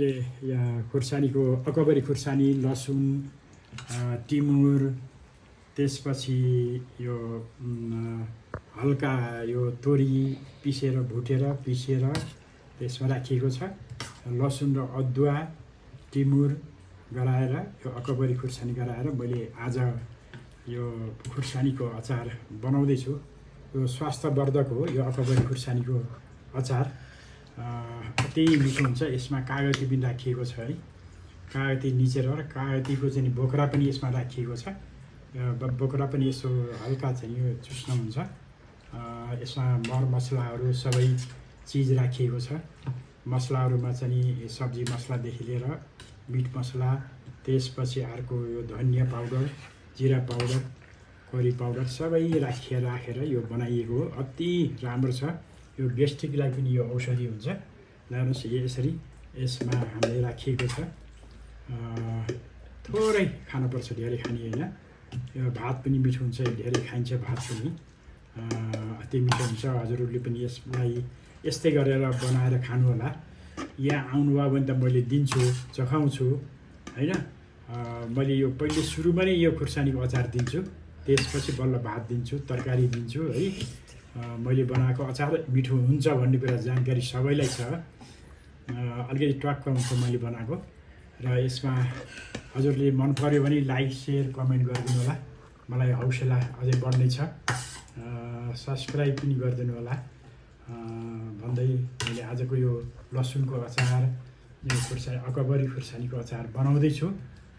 यहाँ खुर्सानीको अकबरी खुर्सानी, लसुन, टिमुर, त्यसपछि यो हल्का यो तोरी भुटेर पिसेर त्यसमा राखिएको छ। लसुन र अदुवा, टिमुर गराएर यो अकबरी खुर्सानी गराएर मैले आज यो खुर्सानीको अचार बनाउँदैछु। यो स्वास्थ्यवर्धक हो यो अकबरी खुर्सानीको अचार। अति मिठो हुन्छ। यसमा कागती पनि राखिएको छ है, कागती निचेर र कागतीको चाहिँ बोक्रा पनि यसमा राखिएको छ। बोक्रा पनि यसो हल्का चाहिँ यो चुस्न हुन्छ। यसमा मरमसलाहरू सबै चिज राखिएको छ। मसलाहरूमा चाहिँ सब्जी मसलादेखि लिएर मिट मसला, त्यसपछि अर्को यो धनिया पाउडर, जिरा पाउडर, करी पाउडर सबै राखेर यो बनाइएको हो। अति राम्रो छ। यो गेस्ट्रिकलाई पनि यो औषधि हुन्छ। लानुहोस् यसरी यसमा हामीले राखिएको छ। थोरै खानुपर्छ, धेरै खाने होइन। यो भात पनि मिठो हुन्छ, धेरै खाइन्छ भात पनि। अति मिठो हुन्छ। हजुरहरूले पनि यसलाई यस्तै गरेर बनाएर खानु होला। यहाँ आउनुभयो भने त मैले दिन्छु, चखाउँछु होइन। मैले यो पहिले सुरुमा नै यो खुर्सानीको अचार दिन्छु, त्यसपछि बल्ल भात दिन्छु, तरकारी दिन्छु है। मैले बनाएको अचार मिठो हुन्छ भन्ने कुरा जानकारी सबैलाई छ। अलिकति ट्वाक्क हुन्छ मैले बनाएको। र यसमा हजुरले मन पर्यो भने लाइक, सेयर, कमेन्ट गरिदिनु होला। मलाई हौसला अझै बढ्नै छ। सब्सक्राइब पनि गरिदिनु होला भन्दै मैले आजको यो लसुनको अचार, यो अकबरी खुर्सानीको अचार बनाउँदैछु।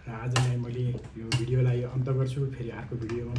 र आजलाई मैले यो भिडियोलाई अन्त गर्छु। फेरि अर्को भिडियोमा